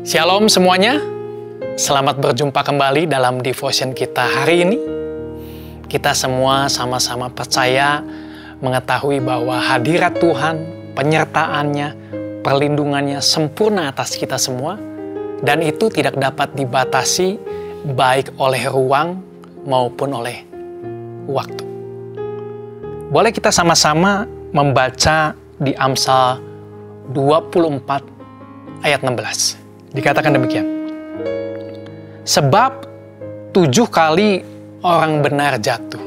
Shalom semuanya, selamat berjumpa kembali dalam devotion kita hari ini. Kita semua sama-sama percaya mengetahui bahwa hadirat Tuhan, penyertaannya, perlindungannya sempurna atas kita semua, dan itu tidak dapat dibatasi baik oleh ruang maupun oleh waktu. Boleh kita sama-sama membaca di Amsal 24 ayat 16. Dikatakan demikian. Sebab 7 kali orang benar jatuh,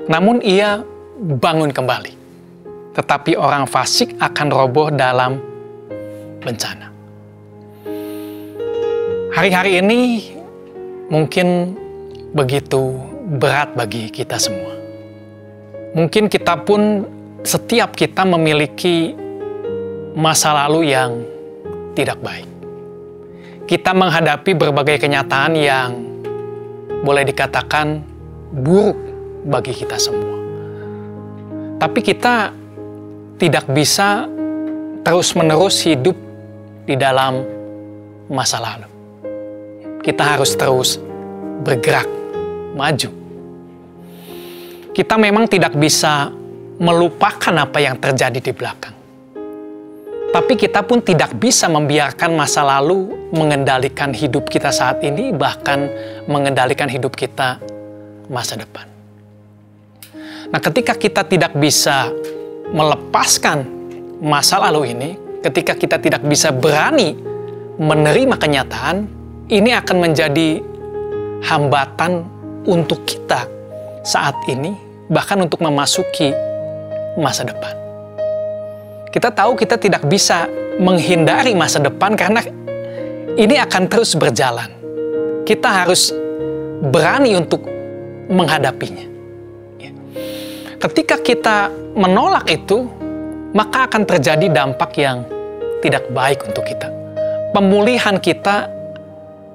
namun ia bangun kembali. Tetapi orang fasik akan roboh dalam bencana. Hari-hari ini mungkin begitu berat bagi kita semua. Mungkin kita pun, setiap kita memiliki masa lalu yang tidak baik. Kita menghadapi berbagai kenyataan yang boleh dikatakan buruk bagi kita semua. Tapi kita tidak bisa terus-menerus hidup di dalam masa lalu. Kita harus terus bergerak, maju. Kita memang tidak bisa melupakan apa yang terjadi di belakang. Tapi kita pun tidak bisa membiarkan masa lalu mengendalikan hidup kita saat ini, bahkan mengendalikan hidup kita masa depan. Nah, ketika kita tidak bisa melepaskan masa lalu ini, ketika kita tidak bisa berani menerima kenyataan, ini akan menjadi hambatan untuk kita saat ini, bahkan untuk memasuki masa depan. Kita tahu kita tidak bisa menghindari masa depan karena ini akan terus berjalan. Kita harus berani untuk menghadapinya. Ketika kita menolak itu, maka akan terjadi dampak yang tidak baik untuk kita. Pemulihan kita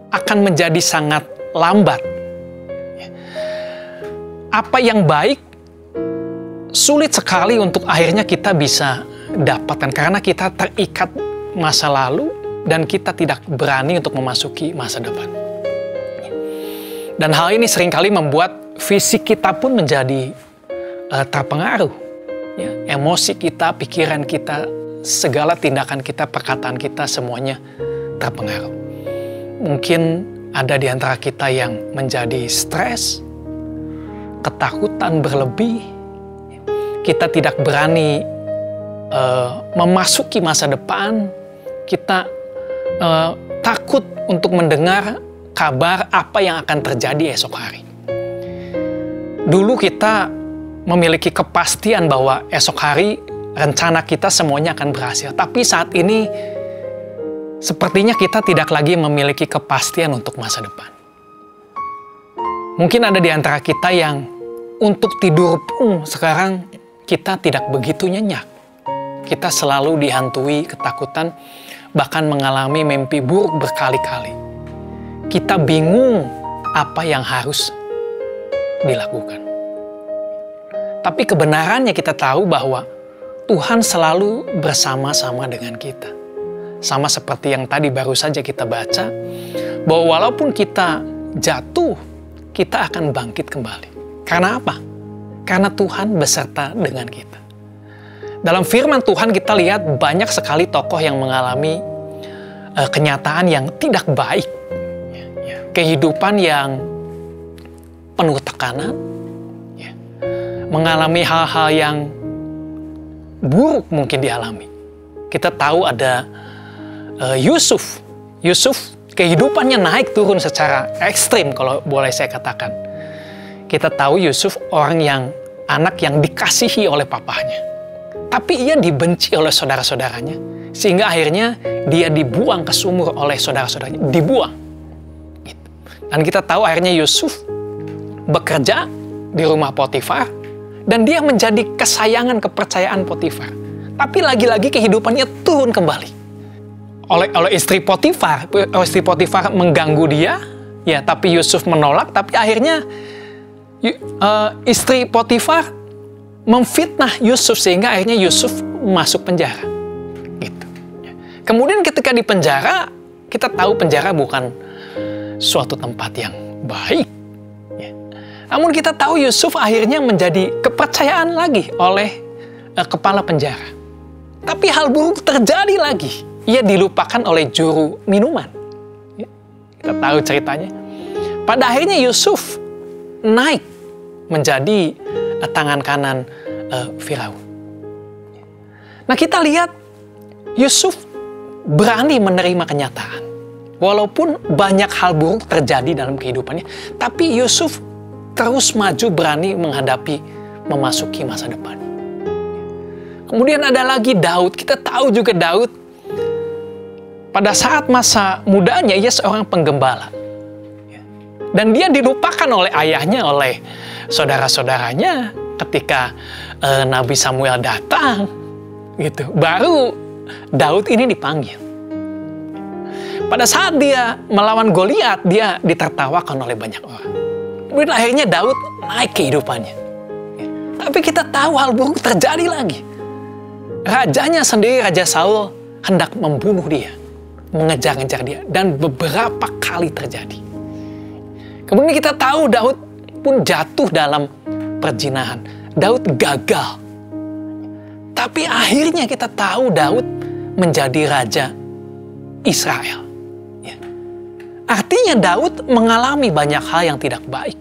akan menjadi sangat lambat. Apa yang baik sulit sekali untuk akhirnya kita bisa dapatkan karena kita terikat masa lalu dan kita tidak berani untuk memasuki masa depan. Dan hal ini seringkali membuat fisik kita pun menjadi terpengaruh. Emosi kita, pikiran kita, segala tindakan kita, perkataan kita semuanya terpengaruh. Mungkin ada di antara kita yang menjadi stres, ketakutan berlebih, kita tidak berani memasuki masa depan, kita takut untuk mendengar kabar apa yang akan terjadi esok hari. Dulu kita memiliki kepastian bahwa esok hari rencana kita semuanya akan berhasil. Tapi saat ini sepertinya kita tidak lagi memiliki kepastian untuk masa depan. Mungkin ada di antara kita yang untuk tidur pun sekarang kita tidak begitu nyenyak. Kita selalu dihantui ketakutan, bahkan mengalami mimpi buruk berkali-kali. Kita bingung apa yang harus dilakukan. Tapi kebenarannya kita tahu bahwa Tuhan selalu bersama-sama dengan kita. Sama seperti yang tadi baru saja kita baca, bahwa walaupun kita jatuh, kita akan bangkit kembali. Karena apa? Karena Tuhan beserta dengan kita. Dalam firman Tuhan kita lihat banyak sekali tokoh yang mengalami kenyataan yang tidak baik. Kehidupan yang penuh tekanan. Mengalami hal-hal yang buruk mungkin dialami. Kita tahu ada Yusuf. Yusuf kehidupannya naik turun secara ekstrim kalau boleh saya katakan. Kita tahu Yusuf anak yang dikasihi oleh papahnya. Tapi ia dibenci oleh saudara-saudaranya. Sehingga akhirnya dia dibuang ke sumur oleh saudara-saudaranya. Dibuang. Gitu. Dan kita tahu akhirnya Yusuf bekerja di rumah Potifar. Dan dia menjadi kesayangan kepercayaan Potifar. Tapi lagi-lagi kehidupannya turun kembali. Oleh istri Potifar. Istri Potifar mengganggu dia. Ya, tapi Yusuf menolak. Tapi akhirnya istri Potifar memfitnah Yusuf sehingga akhirnya Yusuf masuk penjara. Gitu. Kemudian ketika di penjara, kita tahu penjara bukan suatu tempat yang baik. Namun kita tahu Yusuf akhirnya menjadi kepercayaan lagi oleh kepala penjara. Tapi hal buruk terjadi lagi. Ia dilupakan oleh juru minuman. Kita tahu ceritanya. Pada akhirnya Yusuf naik menjadi tangan kanan Firaun. Nah, kita lihat Yusuf berani menerima kenyataan. Walaupun banyak hal buruk terjadi dalam kehidupannya, tapi Yusuf terus maju, berani menghadapi, memasuki masa depan. Kemudian ada lagi Daud. Kita tahu juga Daud pada saat masa mudanya ia seorang penggembala. Dan dia dilupakan oleh ayahnya, oleh saudara-saudaranya ketika Nabi Samuel datang. Gitu. Baru Daud ini dipanggil. Pada saat dia melawan Goliat, dia ditertawakan oleh banyak orang. Kemudian akhirnya Daud naik kehidupannya. Tapi kita tahu hal buruk terjadi lagi. Rajanya sendiri, Raja Saul, hendak membunuh dia, mengejar-ngejar dia, dan beberapa kali terjadi. Kemudian kita tahu Daud pun jatuh dalam perzinahan. Daud gagal. Tapi akhirnya kita tahu Daud menjadi raja Israel. Artinya Daud mengalami banyak hal yang tidak baik.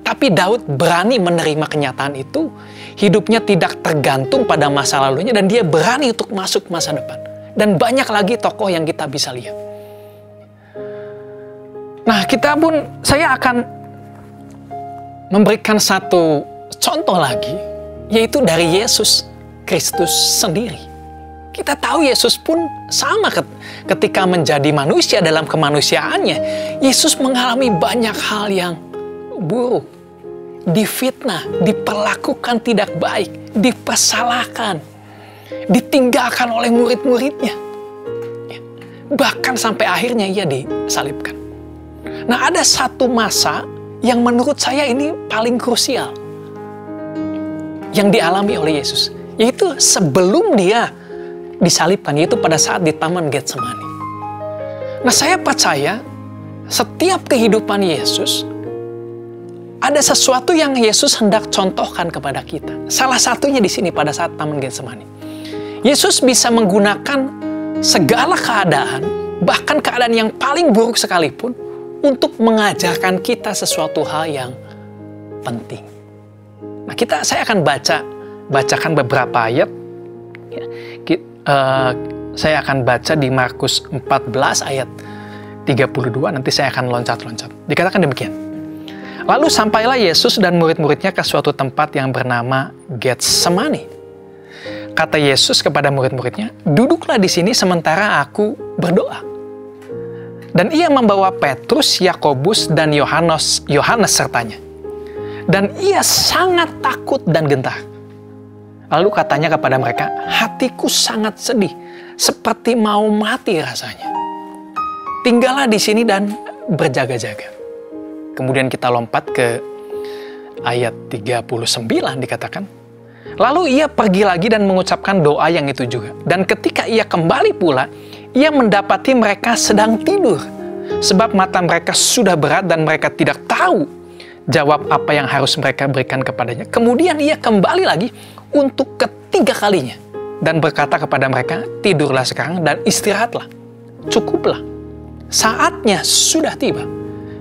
Tapi Daud berani menerima kenyataan itu. Hidupnya tidak tergantung pada masa lalunya. Dan dia berani untuk masuk masa depan. Dan banyak lagi tokoh yang kita bisa lihat. Nah, saya akan memberikan satu contoh lagi. Yaitu dari Yesus Kristus sendiri. Kita tahu Yesus pun sama ketika menjadi manusia dalam kemanusiaannya. Yesus mengalami banyak hal yang buruk. Difitnah, diperlakukan tidak baik, dipersalahkan, ditinggalkan oleh murid-muridnya. Bahkan sampai akhirnya ia disalibkan. Nah, ada satu masa yang menurut saya ini paling krusial yang dialami oleh Yesus. Yaitu sebelum dia disalibkan, yaitu pada saat di Taman Getsemani. Nah, saya percaya setiap kehidupan Yesus ada sesuatu yang Yesus hendak contohkan kepada kita. Salah satunya di sini pada saat Taman Getsemani. Yesus bisa menggunakan segala keadaan, bahkan keadaan yang paling buruk sekalipun, untuk mengajarkan kita sesuatu hal yang penting. Nah, saya akan bacakan beberapa ayat. Saya akan baca di Markus 14 ayat 32, nanti saya akan loncat-loncat. Dikatakan demikian. Lalu sampailah Yesus dan murid-muridnya ke suatu tempat yang bernama Getsemani. Kata Yesus kepada murid-muridnya, "Duduklah di sini sementara aku berdoa." Dan ia membawa Petrus, Yakobus, dan Yohanes sertanya. Dan ia sangat takut dan gentar. Lalu katanya kepada mereka, "Hatiku sangat sedih, seperti mau mati rasanya. Tinggallah di sini dan berjaga-jaga." Kemudian kita lompat ke ayat 39 dikatakan, "Lalu ia pergi lagi dan mengucapkan doa yang itu juga. Dan ketika ia kembali pula, ia mendapati mereka sedang tidur. Sebab mata mereka sudah berat dan mereka tidak tahu jawab apa yang harus mereka berikan kepadanya. Kemudian ia kembali lagi untuk ketiga kalinya dan berkata kepada mereka, "Tidurlah sekarang dan istirahatlah. Cukuplah. Saatnya sudah tiba.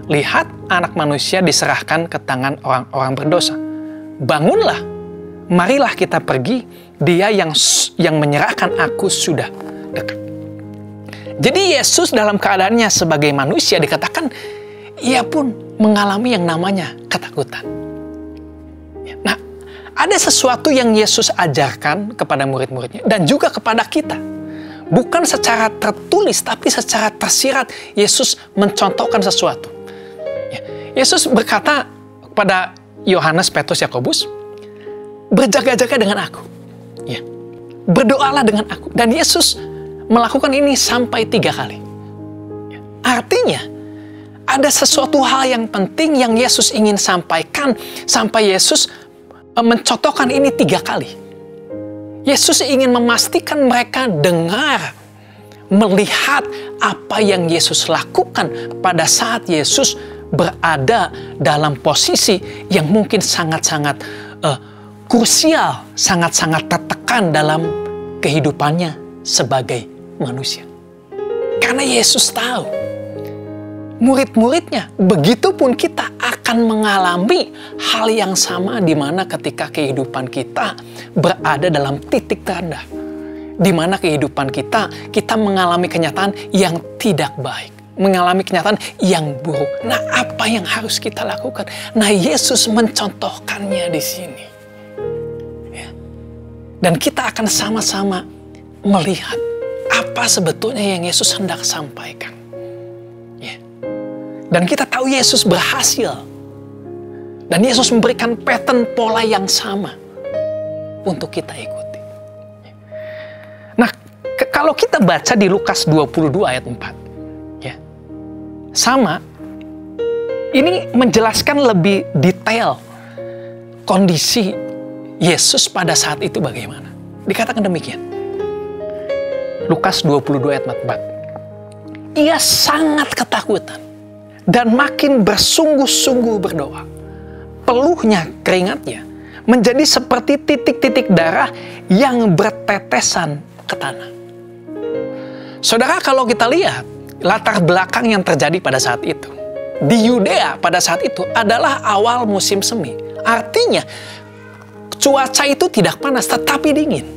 Lihat, Anak Manusia diserahkan ke tangan orang-orang berdosa. Bangunlah, marilah kita pergi. Dia yang menyerahkan aku sudah dekat." Jadi Yesus dalam keadaannya sebagai manusia dikatakan ia pun mengalami yang namanya ketakutan. Nah, ada sesuatu yang Yesus ajarkan kepada murid-muridnya dan juga kepada kita. Bukan secara tertulis, tapi secara tersirat Yesus mencontohkan sesuatu. Yesus berkata kepada Yohanes, Petrus, Yakobus, "Berjaga-jaga dengan aku. Berdoalah dengan aku." Dan Yesus melakukan ini sampai 3 kali. Artinya, ada sesuatu hal yang penting yang Yesus ingin sampaikan sampai Yesus mencontohkan ini 3 kali. Yesus ingin memastikan mereka dengar melihat apa yang Yesus lakukan pada saat Yesus berada dalam posisi yang mungkin sangat-sangat krusial, sangat-sangat tertekan dalam kehidupannya sebagai manusia. Karena Yesus tahu, murid-muridnya, begitupun kita akan mengalami hal yang sama di mana ketika kehidupan kita berada dalam titik terendah. Di mana kehidupan kita mengalami kenyataan yang tidak baik. Mengalami kenyataan yang buruk. Nah, apa yang harus kita lakukan? Nah, Yesus mencontohkannya di sini. Ya. Dan kita akan sama-sama melihat apa sebetulnya yang Yesus hendak sampaikan. Ya. Dan kita tahu Yesus berhasil. Dan Yesus memberikan pattern pola yang sama untuk kita ikuti. Ya. Nah, kalau kita baca di Lukas 22 ayat 4. Sama, ini menjelaskan lebih detail kondisi Yesus pada saat itu bagaimana. Dikatakan demikian. Lukas 22 ayat 4. Ia sangat ketakutan dan makin bersungguh-sungguh berdoa. Peluhnya, keringatnya, menjadi seperti titik-titik darah yang bertetesan ke tanah. Saudara, kalau kita lihat, latar belakang yang terjadi pada saat itu. Di Yudea pada saat itu adalah awal musim semi. Artinya, cuaca itu tidak panas, tetapi dingin.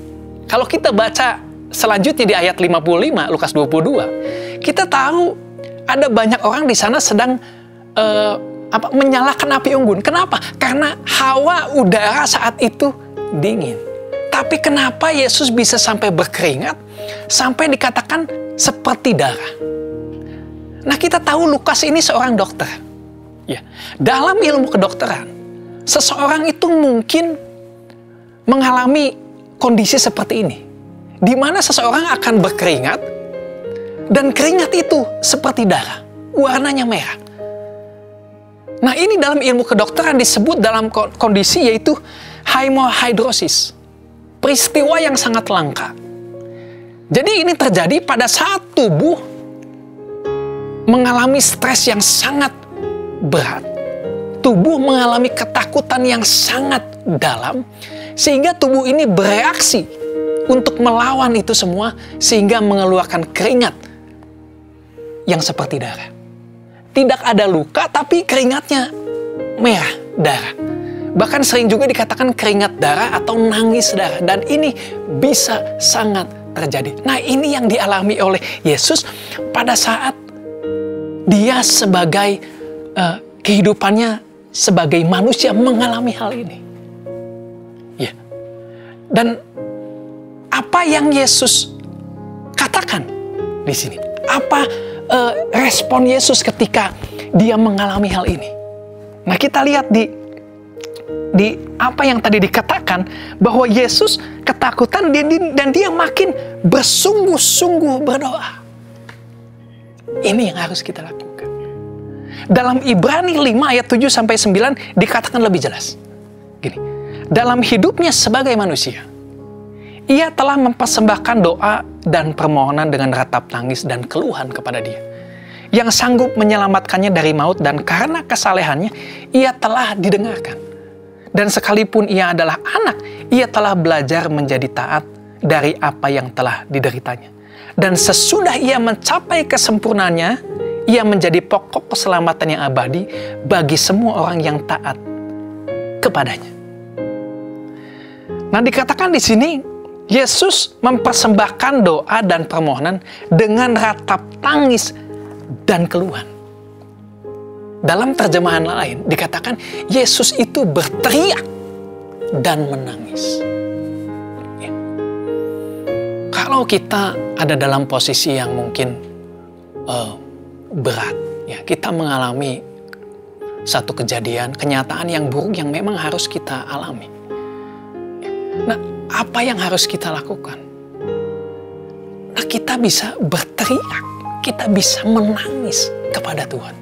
Kalau kita baca selanjutnya di ayat 55, Lukas 22, kita tahu ada banyak orang di sana sedang menyalakan api unggun. Kenapa? Karena hawa udara saat itu dingin. Tapi kenapa Yesus bisa sampai berkeringat, sampai dikatakan seperti darah? Nah, kita tahu Lukas ini seorang dokter. Ya, dalam ilmu kedokteran, seseorang itu mungkin mengalami kondisi seperti ini. Di mana seseorang akan berkeringat, dan keringat itu seperti darah, warnanya merah. Nah, ini dalam ilmu kedokteran disebut dalam kondisi yaitu hemohidrosis. Peristiwa yang sangat langka. Jadi ini terjadi pada saat tubuh mengalami stres yang sangat berat. Tubuh mengalami ketakutan yang sangat dalam, sehingga tubuh ini bereaksi untuk melawan itu semua, sehingga mengeluarkan keringat yang seperti darah. Tidak ada luka, tapi keringatnya merah, darah. Bahkan sering juga dikatakan keringat darah atau nangis darah. Dan ini bisa sangat terjadi. Nah, ini yang dialami oleh Yesus pada saat dia sebagai kehidupannya sebagai manusia mengalami hal ini. Ya. Dan apa yang Yesus katakan di sini? Apa respon Yesus ketika dia mengalami hal ini? Nah, kita lihat di apa yang tadi dikatakan bahwa Yesus ketakutan dan dia makin bersungguh-sungguh berdoa. Ini yang harus kita lakukan. Dalam Ibrani 5 ayat 7-9 dikatakan lebih jelas. Gini, dalam hidupnya sebagai manusia, ia telah mempersembahkan doa dan permohonan dengan ratap tangis dan keluhan kepada Dia, yang sanggup menyelamatkannya dari maut, dan karena kesalehannya ia telah didengarkan. Dan sekalipun ia adalah anak, ia telah belajar menjadi taat dari apa yang telah dideritanya. Dan sesudah ia mencapai kesempurnaannya, ia menjadi pokok keselamatan yang abadi bagi semua orang yang taat kepadanya. Nah, dikatakan di sini, Yesus mempersembahkan doa dan permohonan dengan ratap tangis dan keluhan. Dalam terjemahan lain dikatakan Yesus itu berteriak dan menangis. Ya. Kalau kita ada dalam posisi yang mungkin berat, ya, kita mengalami satu kejadian, kenyataan yang buruk yang memang harus kita alami. Ya. Nah, apa yang harus kita lakukan? Nah, kita bisa berteriak, kita bisa menangis kepada Tuhan.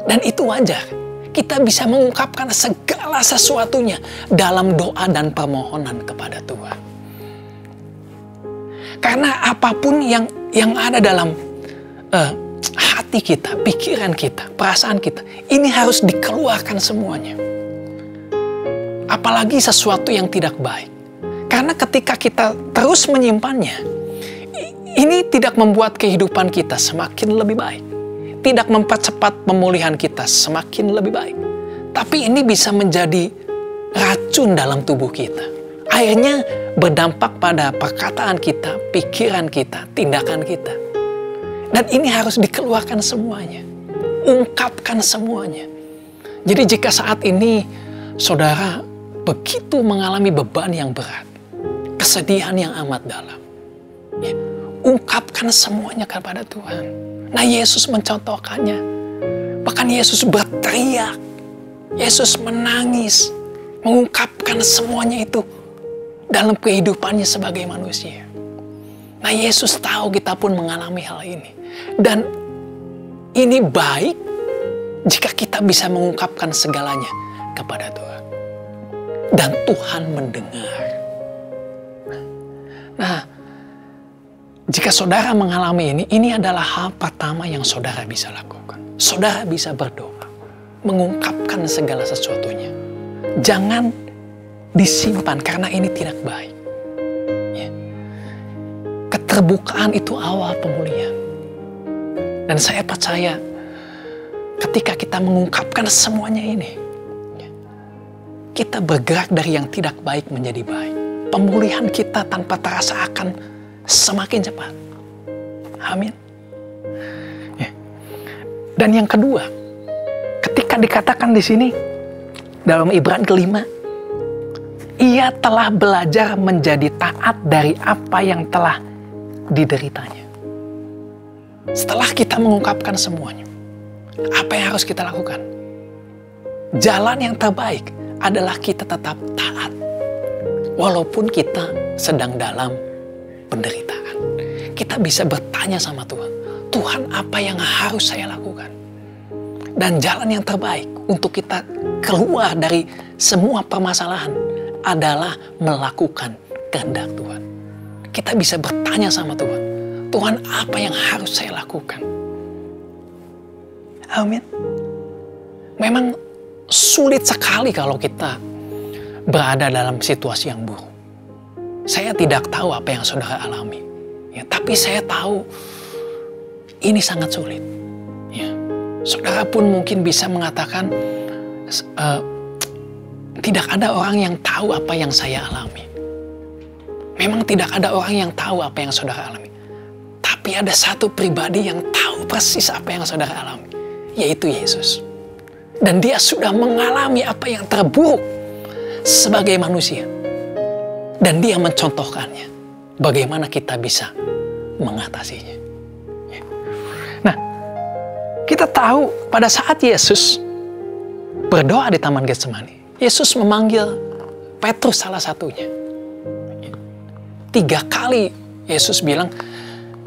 Dan itu wajar. Kita bisa mengungkapkan segala sesuatunya dalam doa dan permohonan kepada Tuhan. Karena apapun yang yang ada dalam hati kita, pikiran kita, perasaan kita, ini harus dikeluarkan semuanya. Apalagi sesuatu yang tidak baik. Karena ketika kita terus menyimpannya, ini tidak membuat kehidupan kita semakin lebih baik. Tidak mempercepat pemulihan kita semakin lebih baik. Tapi ini bisa menjadi racun dalam tubuh kita. Akhirnya berdampak pada perkataan kita, pikiran kita, tindakan kita. Dan ini harus dikeluarkan semuanya. Ungkapkan semuanya. Jadi jika saat ini saudara begitu mengalami beban yang berat, kesedihan yang amat dalam, ya, ungkapkan semuanya kepada Tuhan. Nah, Yesus mencontohkannya. Bahkan Yesus berteriak, Yesus menangis, mengungkapkan semuanya itu dalam kehidupannya sebagai manusia. Nah, Yesus tahu kita pun mengalami hal ini. Dan ini baik jika kita bisa mengungkapkan segalanya kepada Tuhan. Dan Tuhan mendengar. Nah, jika saudara mengalami ini adalah hal pertama yang saudara bisa lakukan. Saudara bisa berdoa, mengungkapkan segala sesuatunya. Jangan disimpan karena ini tidak baik. Ya. Keterbukaan itu awal pemulihan. Dan saya percaya ketika kita mengungkapkan semuanya ini, kita bergerak dari yang tidak baik menjadi baik. Pemulihan kita tanpa terasa akan semakin cepat. Amin. Ya. Dan yang kedua, ketika dikatakan di sini dalam Ibrani 5, ia telah belajar menjadi taat dari apa yang telah dideritanya. Setelah kita mengungkapkan semuanya, apa yang harus kita lakukan? Jalan yang terbaik adalah kita tetap taat. Walaupun kita sedang dalam penderitaan. Kita bisa bertanya sama Tuhan. Tuhan, apa yang harus saya lakukan? Dan jalan yang terbaik untuk kita keluar dari semua permasalahan adalah melakukan kehendak Tuhan. Kita bisa bertanya sama Tuhan. Tuhan, apa yang harus saya lakukan? Amin. Memang sulit sekali kalau kita berada dalam situasi yang buruk. Saya tidak tahu apa yang saudara alami. Ya, tapi saya tahu ini sangat sulit. Ya. Saudara pun mungkin bisa mengatakan, tidak ada orang yang tahu apa yang saya alami. Memang tidak ada orang yang tahu apa yang saudara alami. Tapi ada satu pribadi yang tahu persis apa yang saudara alami, yaitu Yesus. Dan dia sudah mengalami apa yang terburuk sebagai manusia. Dan dia mencontohkannya. Bagaimana kita bisa mengatasinya. Nah, kita tahu pada saat Yesus berdoa di Taman Getsemani, Yesus memanggil Petrus salah satunya. 3 kali Yesus bilang,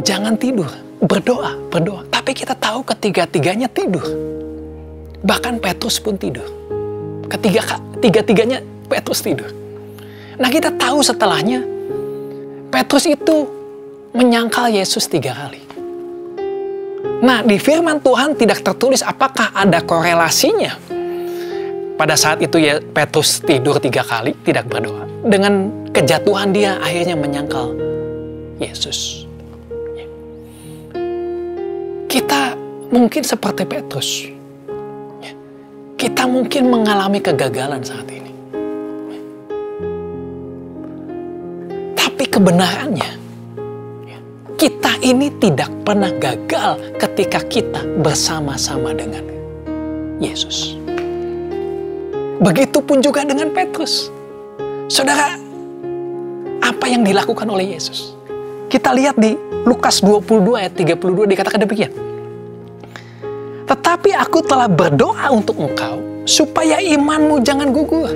jangan tidur, berdoa. Tapi kita tahu ketiga-tiganya tidur. Bahkan Petrus pun tidur. Tiga-tiganya Petrus tidur. Nah, kita tahu setelahnya Petrus itu menyangkal Yesus 3 kali. Nah, di firman Tuhan tidak tertulis apakah ada korelasinya pada saat itu ya Petrus tidur 3 kali tidak berdoa dengan kejatuhan dia akhirnya menyangkal Yesus. Kita mungkin seperti Petrus. Kita mungkin mengalami kegagalan saat ini. Tapi kebenarannya, kita ini tidak pernah gagal ketika kita bersama-sama dengan Yesus. Begitupun juga dengan Petrus. Saudara, apa yang dilakukan oleh Yesus? Kita lihat di Lukas 22 ayat 32 dikatakan demikian. Tetapi aku telah berdoa untuk engkau, supaya imanmu jangan gugur.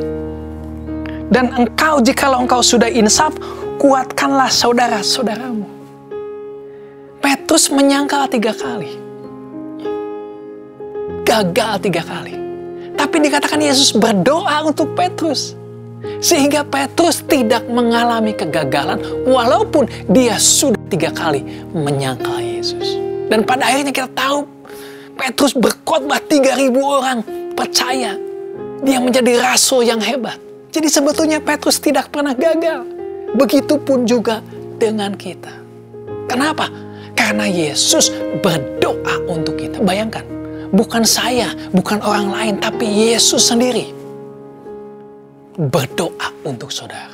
Dan engkau, jikalau engkau sudah insaf, kuatkanlah saudara-saudaramu. Petrus menyangkal 3 kali. Gagal 3 kali. Tapi dikatakan Yesus berdoa untuk Petrus. Sehingga Petrus tidak mengalami kegagalan walaupun dia sudah 3 kali menyangkal Yesus. Dan pada akhirnya kita tahu Petrus berkhotbah 3.000 orang percaya. Dia menjadi rasul yang hebat. Jadi sebetulnya Petrus tidak pernah gagal. Begitupun juga dengan kita. Kenapa? Karena Yesus berdoa untuk kita. Bayangkan, bukan saya, bukan orang lain, tapi Yesus sendiri berdoa untuk saudara.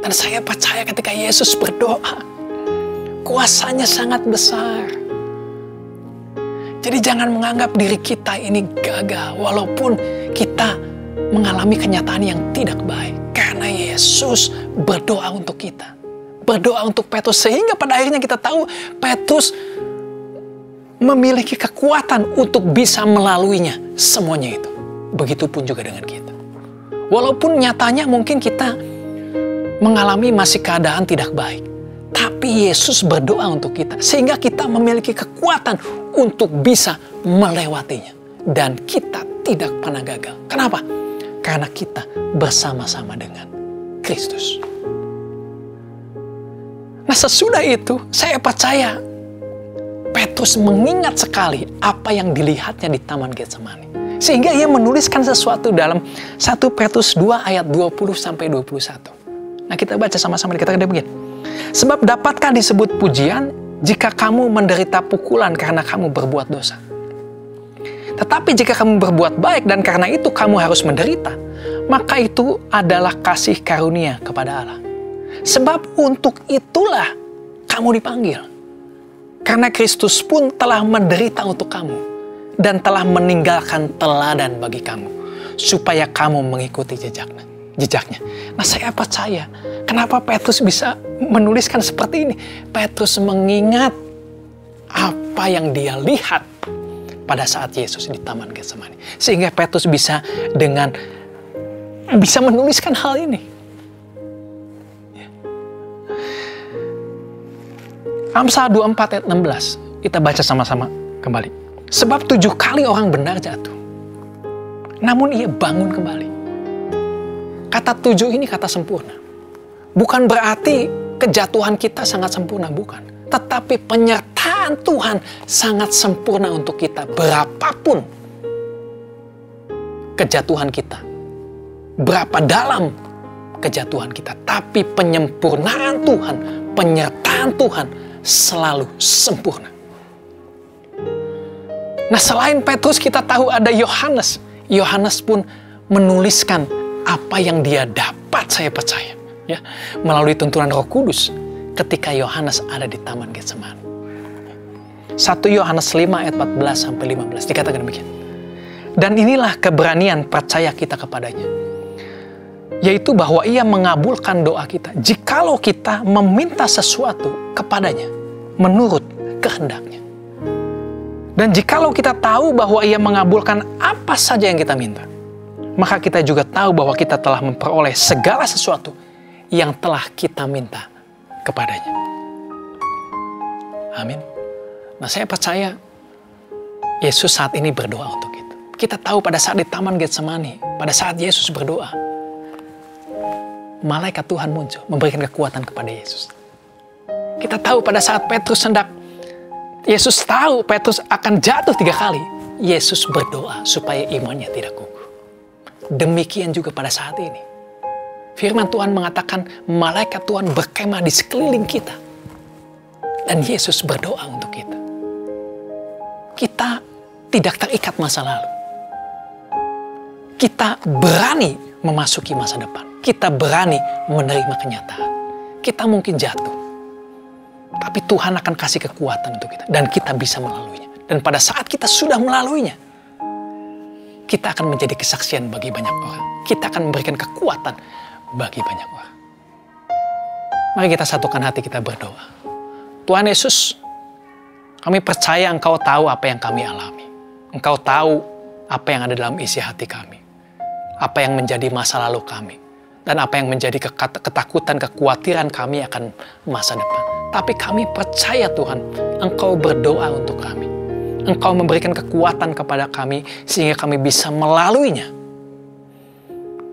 Dan saya percaya ketika Yesus berdoa, kuasanya sangat besar. Jadi jangan menganggap diri kita ini gagal, walaupun kita mengalami kenyataan yang tidak baik. Karena Yesus berdoa untuk kita. Berdoa untuk Petrus, sehingga pada akhirnya kita tahu Petrus memiliki kekuatan untuk bisa melaluinya semuanya itu. Begitupun juga dengan kita. Walaupun nyatanya mungkin kita mengalami masih keadaan tidak baik. Tapi Yesus berdoa untuk kita. Sehingga kita memiliki kekuatan untuk bisa melewatinya. Dan kita tidak pernah gagal. Kenapa? Karena kita bersama-sama dengan Kristus. Nah sesudah itu saya percaya Petrus mengingat sekali apa yang dilihatnya di Taman Getsemani. Sehingga ia menuliskan sesuatu dalam 1 Petrus 2 ayat 20-21. Nah kita baca sama-sama, dikatakan begini. Sebab dapatkah disebut pujian jika kamu menderita pukulan karena kamu berbuat dosa? Tetapi jika kamu berbuat baik dan karena itu kamu harus menderita, maka itu adalah kasih karunia kepada Allah. Sebab untuk itulah kamu dipanggil. Karena Kristus pun telah menderita untuk kamu dan telah meninggalkan teladan bagi kamu, supaya kamu mengikuti jejaknya. Nah saya percaya, kenapa Petrus bisa menuliskan seperti ini? Petrus mengingat apa yang dia lihat pada saat Yesus di Taman Getsemani. Sehingga Petrus bisa menuliskan hal ini. Amsal 24 ayat 16, kita baca sama-sama kembali. Sebab 7 kali orang benar jatuh, namun ia bangun kembali. Kata 7 ini kata sempurna. Bukan berarti kejatuhan kita sangat sempurna, bukan. Tetapi penyertaan Tuhan sangat sempurna untuk kita. Berapapun kejatuhan kita, berapa dalam kejatuhan kita, tapi penyempurnaan Tuhan, penyertaan Tuhan selalu sempurna. Nah selain Petrus kita tahu ada Yohanes. Yohanes pun menuliskan apa yang dia dapat, saya percaya. Ya, melalui tuntunan Roh Kudus ketika Yohanes ada di Taman Getsemani. 1 Yohanes 5 ayat 14-15 dikatakan demikian. Dan inilah keberanian percaya kita kepadanya. Yaitu bahwa ia mengabulkan doa kita jikalau kita meminta sesuatu kepadanya menurut kehendaknya. Dan jikalau kita tahu bahwa ia mengabulkan apa saja yang kita minta, maka kita juga tahu bahwa kita telah memperoleh segala sesuatu yang telah kita minta kepadanya. Amin. Nah saya percaya Yesus saat ini berdoa untuk kita. Kita tahu pada saat di Taman Getsemani, pada saat Yesus berdoa, malaikat Tuhan muncul memberikan kekuatan kepada Yesus. Kita tahu pada saat Petrus Yesus tahu Petrus akan jatuh 3 kali. Yesus berdoa supaya imannya tidak gugur. Demikian juga pada saat ini. Firman Tuhan mengatakan malaikat Tuhan berkemah di sekeliling kita. Dan Yesus berdoa untuk kita. Kita tidak terikat masa lalu. Kita berani memasuki masa depan. Kita berani menerima kenyataan. Kita mungkin jatuh. Tapi Tuhan akan kasih kekuatan untuk kita. Dan kita bisa melaluinya. Dan pada saat kita sudah melaluinya, kita akan menjadi kesaksian bagi banyak orang. Kita akan memberikan kekuatan bagi banyak orang. Mari kita satukan hati kita berdoa. Tuhan Yesus, kami percaya Engkau tahu apa yang kami alami. Engkau tahu apa yang ada dalam isi hati kami. Apa yang menjadi masa lalu kami. Dan apa yang menjadi ketakutan, kekhawatiran kami akan masa depan. Tapi kami percaya Tuhan, Engkau berdoa untuk kami. Engkau memberikan kekuatan kepada kami sehingga kami bisa melaluinya.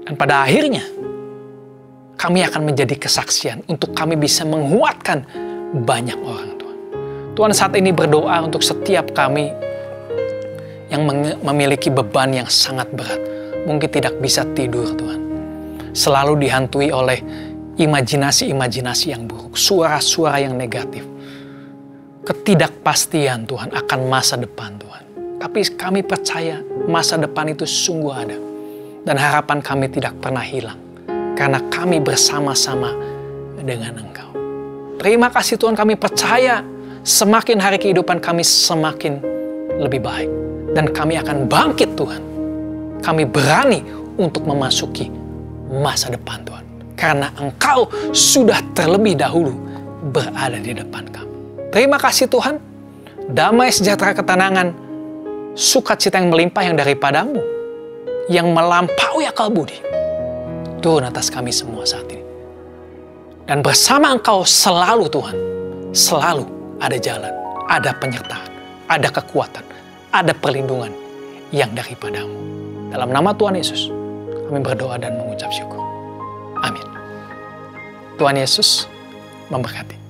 Dan pada akhirnya kami akan menjadi kesaksian untuk kami bisa menguatkan banyak orang, Tuhan. Tuhan, saat ini berdoa untuk setiap kami yang memiliki beban yang sangat berat. Mungkin tidak bisa tidur, Tuhan. Selalu dihantui oleh imajinasi-imajinasi yang buruk, suara-suara yang negatif. Ketidakpastian, Tuhan, akan masa depan, Tuhan. Tapi kami percaya masa depan itu sungguh ada. Dan harapan kami tidak pernah hilang. Karena kami bersama-sama dengan Engkau. Terima kasih Tuhan, kami percaya semakin hari kehidupan kami semakin lebih baik. Dan kami akan bangkit, Tuhan. Kami berani untuk memasuki masa depan, Tuhan. Karena Engkau sudah terlebih dahulu berada di depan kami. Terima kasih Tuhan. Damai, sejahtera, ketenangan, sukacita yang melimpah yang daripadamu, yang melampaui akal budi, turun atas kami semua saat ini. Dan bersama Engkau selalu, Tuhan, selalu ada jalan, ada penyertaan, ada kekuatan, ada perlindungan yang daripadamu. Dalam nama Tuhan Yesus, kami berdoa dan mengucap syukur. Amin. Tuhan Yesus memberkati.